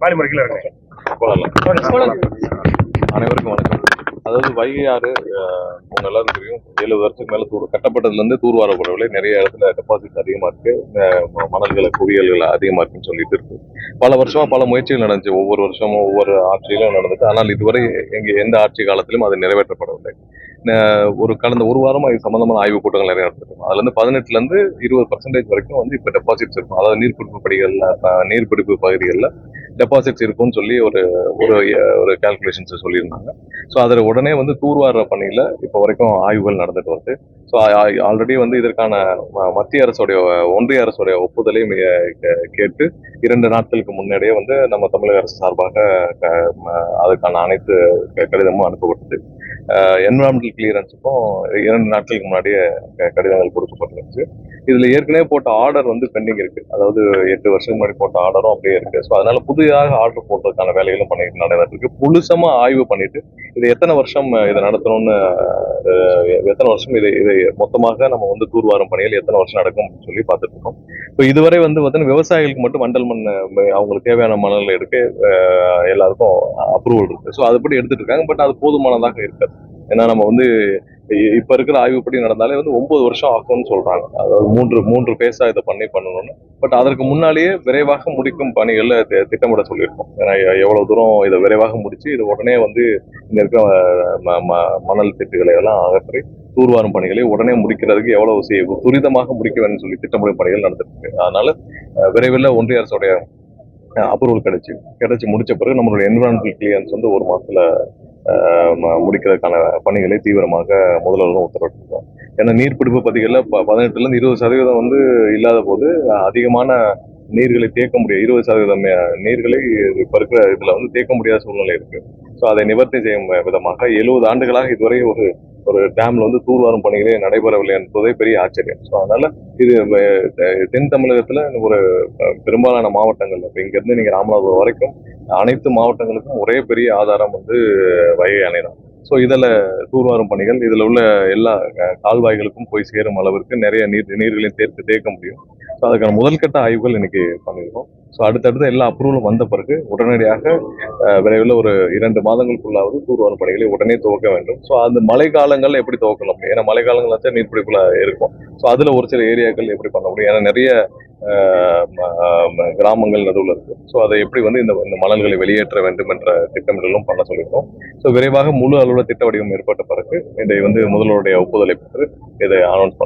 அனைவருக்கும் வணக்கம். அதாவது வைகை ஆறு உங்க எல்லாரும் தெரியும், 70 வருஷத்துக்கு மேல கட்டப்பட்டதுல இருந்து தூர்வாரப்படவில்லை. நிறைய இடத்துல டெபாசிட் அதிகமா இருக்கு, மணல்களை குவியல்கள் அதிகமா இருக்குன்னு சொல்லிட்டு இருக்கு. பல வருஷமா பல முயற்சிகள் நடந்துச்சு, ஒவ்வொரு வருஷமும் ஒவ்வொரு ஆட்சியிலும் நடந்துச்சு. ஆனால் இதுவரை எந்த ஆட்சி காலத்திலும் அது நிறைவேற்றப்படவில்லை. கடந்த ஒரு வாரமா இது சம்பந்தமான ஆய்வுக் கூட்டங்கள் நிறைய நடத்திருக்கோம். அதுல இருந்து 18ல இருந்து 20% வரைக்கும் வந்து இப்ப டெபாசிட்ஸ் இருக்கும். அதாவது நீர்பிடிப்பு பகுதிகளில் டெபாசிட்ஸ் இருக்கும்னு சொல்லி ஒரு ஒரு கால்குலேஷன்ஸ் சொல்லியிருந்தாங்க. ஸோ அதில் உடனே வந்து தூர்வார பணியில இப்போ வரைக்கும் ஆய்வுகள் நடந்துட்டு வருது. ஸோ ஆல்ரெடி வந்து இதற்கான மத்திய அரசுடைய ஒன்றிய அரசுடைய ஒப்புதலையும் கேட்டு 2 நாட்களுக்கு முன்னாடியே வந்து நம்ம தமிழக அரசு சார்பாக அதுக்கான அனைத்து கடிதமும் அனுப்பப்பட்டது. என்விரான்மெண்டல் கிளியரன்ஸுக்கும் 2 நாட்களுக்கு முன்னாடியே கடிதங்கள் கொடுக்கப்பட்டிருந்துச்சு. இதுல ஏற்கனவே போட்ட ஆர்டர் வந்து பெண்டிங் இருக்கு. அதாவது 8 வருஷத்துக்கு முன்னாடி போட்ட ஆர்டரும் அப்படியே இருக்கு. ஸோ அதனால புதிதாக ஆர்டர் போடுறதுக்கான வேலைகளும் பண்ணிட்டு நடந்துருக்கு. முழுசமா ஆய்வு பண்ணிட்டு இது எத்தனை வருஷம் இதை நடத்தணும்னு, எத்தனை வருஷம் இதை மொத்தமாக நம்ம வந்து தூர்வாரும் பணிகள் எத்தனை வருஷம் நடக்கும் சொல்லி பார்த்துட்டு இருக்கோம். இப்போ இதுவரை வந்து பார்த்தீங்கன்னா விவசாயிகளுக்கு மட்டும் வண்டல் மண் அவங்களுக்கு தேவையான மணல் எடுக்க எல்லாருக்கும் அப்ரூவல் இருக்கு. ஸோ அதுபடி எடுத்துட்டு இருக்காங்க. பட் அது போதுமானதாக இருக்காது. ஏன்னா நம்ம வந்து இப்ப இருக்கிற ஆய்வுப்படி நடந்தாலே வந்து 9 வருஷம் ஆகும்னு சொல்றாங்க. அதாவது மூன்று பேஸா இதை பண்ணணும்னு. பட் அதற்கு முன்னாலேயே விரைவாக முடிக்கும் பணிகள்ல திட்டமிட சொல்லியிருக்கோம். ஏன்னா எவ்வளவு தூரம் இதை விரைவாக முடிச்சு இது உடனே வந்து இங்க இருக்க மணல் திட்டுகளை எல்லாம் அகற்றி தூர்வாரும் பணிகளை உடனே முடிக்கிறதுக்கு எவ்வளவு துரிதமாக முடிக்க வேண்டும் சொல்லி திட்டமிடும் பணிகள் நடந்துட்டு இருக்கு. அதனால விரைவில் ஒன்றிய அரசுடைய அப்ரூவல் கிடைச்சு முடிச்ச பிறகு நம்மளுடைய என்விரான்மெண்டல் கிளியரன்ஸ் வந்து 1 மாசத்துல முடிக்கிறதுக்கான பணிகளை தீவிரமாக முதல்வரும் உத்தரவிட்டிருக்கோம். ஏன்னா நீர்பிடிப்பு பகுதிகளில் 18ல இருந்து 20% வந்து இல்லாத போது அதிகமான நீர்களை தேக்க முடியாது. 20% நீர்களை இப்ப இருக்கிற இதுல வந்து தேக்க முடியாத சூழ்நிலை இருக்கு. ஸோ அதை நிவர்த்தி செய்யும் விதமாக 70 ஆண்டுகளாக இதுவரை ஒரு டேம்ல வந்து தூர்வாரும் பணிகளே நடைபெறவில்லை என்பதே பெரிய ஆச்சரியம். ஸோ அதனால இது தென் தமிழகத்துல ஒரு பெரும்பாலான மாவட்டங்கள், இங்க இருந்து நீங்க ராமநாதபுரம் வரைக்கும் அனைத்து மாவட்டங்களுக்கும் ஒரே பெரிய ஆதாரம் வந்து வைகை அணை தான். ஸோ இதில் தூர்வாரும் பணிகள் இதில் உள்ள எல்லா கால்வாய்களுக்கும் போய் சேரும் அளவிற்கு நிறைய நீர்களையும் தேக்க முடியும். ஸோ அதுக்கான முதல்கட்ட ஆய்வுகள் இன்னைக்கு பண்ணியிருக்கோம். ஸோ அடுத்தடுத்து எல்லா அப்ரூவலும் வந்த பிறகு உடனடியாக விரைவில் ஒரு 2 மாதங்களுக்குள்ளாவது தூர்வாரும் பணிகளை உடனே துவக்க வேண்டும். ஸோ அந்த மழை காலங்கள் எப்படி துவக்கலாம்? ஏன்னா மழை காலங்கள் வச்சா நீர்பிடிப்புல இருக்கும். ஸோ அதுல ஒரு சில ஏரியாக்கள் எப்படி பண்ண முடியும்? ஏன்னா நிறைய கிராமங்கள் நடுவில் இருக்கு. ஸோ அதை எப்படி வந்து இந்த மணல்களை வெளியேற்ற வேண்டும் என்ற திட்டமிடலும் பண்ண சொல்லியிருக்கோம். ஸோ விரைவாக முழு அளவில் திட்ட வடிவம் ஏற்பட்ட பிறகு இதை வந்து முதல்வருடைய ஒப்புதலை பெற்று இதை அனௌன்ஸ்